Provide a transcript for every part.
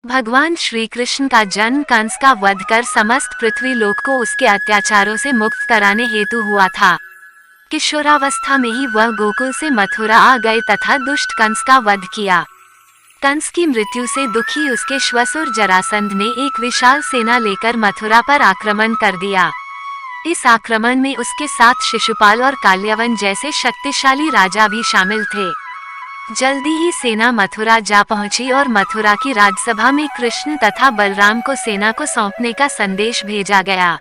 भगवान श्री कृष्ण का जन्म कंस का वध कर समस्त पृथ्वी लोक को उसके अत्याचारों से मुक्त कराने हेतु हुआ था। किशोरावस्था में ही वह गोकुल से मथुरा आ गए तथा दुष्ट कंस का वध किया। कंस की मृत्यु से दुखी उसके श्वसुर जरासंध ने एक विशाल सेना लेकर मथुरा पर आक्रमण कर दिया। इस आक्रमण में उसके साथ शिशुपाल और काल्यवन जैसे शक्तिशाली राजा भी शामिल थे। जल्दी ही सेना मथुरा जा पहुंची और मथुरा की राजसभा में कृष्ण तथा बलराम को सेना को सौंपने का संदेश भेजा गया।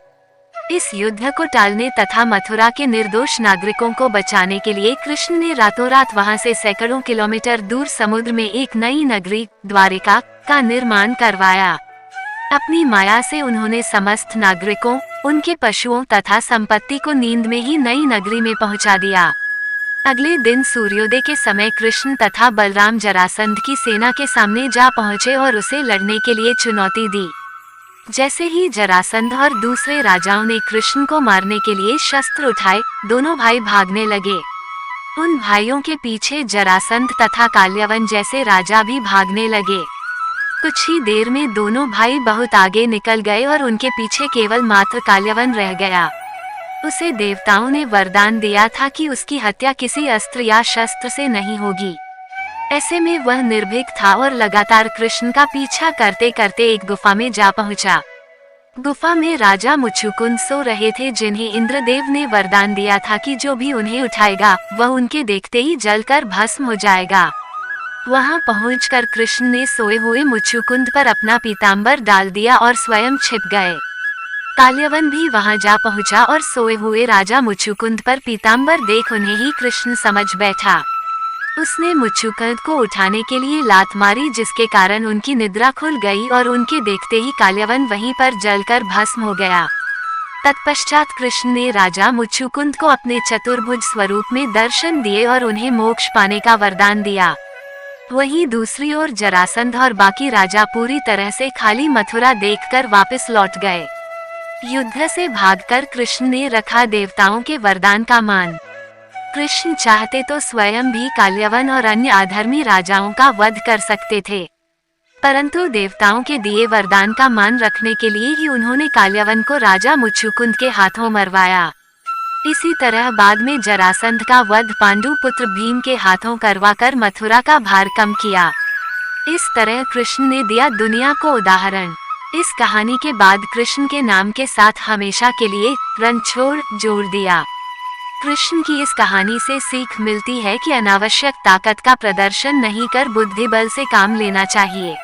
इस युद्ध को टालने तथा मथुरा के निर्दोष नागरिकों को बचाने के लिए कृष्ण ने रातों रात वहां से सैकड़ों किलोमीटर दूर समुद्र में एक नई नगरी द्वारिका का निर्माण करवाया। अपनी माया से उन्होंने समस्त नागरिकों, उनके पशुओं तथा संपत्ति को नींद में ही नई नगरी में पहुंचा दिया। अगले दिन सूर्योदय के समय कृष्ण तथा बलराम जरासंध की सेना के सामने जा पहुंचे और उसे लड़ने के लिए चुनौती दी। जैसे ही जरासंध और दूसरे राजाओं ने कृष्ण को मारने के लिए शस्त्र उठाए, दोनों भाई भागने लगे। उन भाइयों के पीछे जरासंध तथा काल्यवन जैसे राजा भी भागने लगे। कुछ ही देर में दोनों भाई बहुत आगे निकल गए और उनके पीछे केवल मात्र काल्यवन रह गया। उसे देवताओं ने वरदान दिया था कि उसकी हत्या किसी अस्त्र या शस्त्र से नहीं होगी। ऐसे में वह निर्भीक था और लगातार कृष्ण का पीछा करते करते एक गुफा में जा पहुंचा। गुफा में राजा मुचुकुंद सो रहे थे, जिन्हें इंद्रदेव ने वरदान दिया था कि जो भी उन्हें उठाएगा वह उनके देखते ही जलकर भस्म हो जाएगा। वहां पहुंचकर कृष्ण ने सोए हुए मुचुकुंद पर अपना पीताम्बर डाल दिया और स्वयं छिप गए। काल्यवन भी वहां जा पहुंचा और सोए हुए राजा मुचुकुंद पर पीताम्बर देख उन्हें ही कृष्ण समझ बैठा। उसने मुचुकुंद को उठाने के लिए लात मारी, जिसके कारण उनकी निद्रा खुल गई और उनके देखते ही काल्यवन वहीं पर जलकर भस्म हो गया। तत्पश्चात कृष्ण ने राजा मुचुकुंद को अपने चतुर्भुज स्वरूप में दर्शन दिए और उन्हें मोक्ष पाने का वरदान दिया। वहीं दूसरी ओर जरासंध और बाकी राजा पूरी तरह से खाली मथुरा देखकर वापस लौट गए। युद्ध से भागकर कृष्ण ने रखा देवताओं के वरदान का मान। कृष्ण चाहते तो स्वयं भी काल्यवन और अन्य अधर्मी राजाओं का वध कर सकते थे, परंतु देवताओं के दिए वरदान का मान रखने के लिए ही उन्होंने काल्यवन को राजा मुचुकुंद के हाथों मरवाया। इसी तरह बाद में जरासंध का वध पांडु पुत्र भीम के हाथों करवाकर मथुरा का भार कम किया। इस तरह कृष्ण ने दिया दुनिया को उदाहरण। इस कहानी के बाद कृष्ण के नाम के साथ हमेशा के लिए रणछोड़ जोड़ दिया। कृष्ण की इस कहानी से सीख मिलती है कि अनावश्यक ताकत का प्रदर्शन नहीं कर बुद्धि बल से काम लेना चाहिए।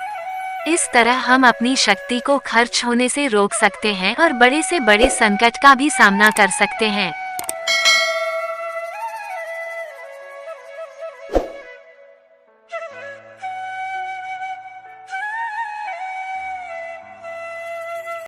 इस तरह हम अपनी शक्ति को खर्च होने से रोक सकते हैं और बड़े से बड़े संकट का भी सामना कर सकते हैं।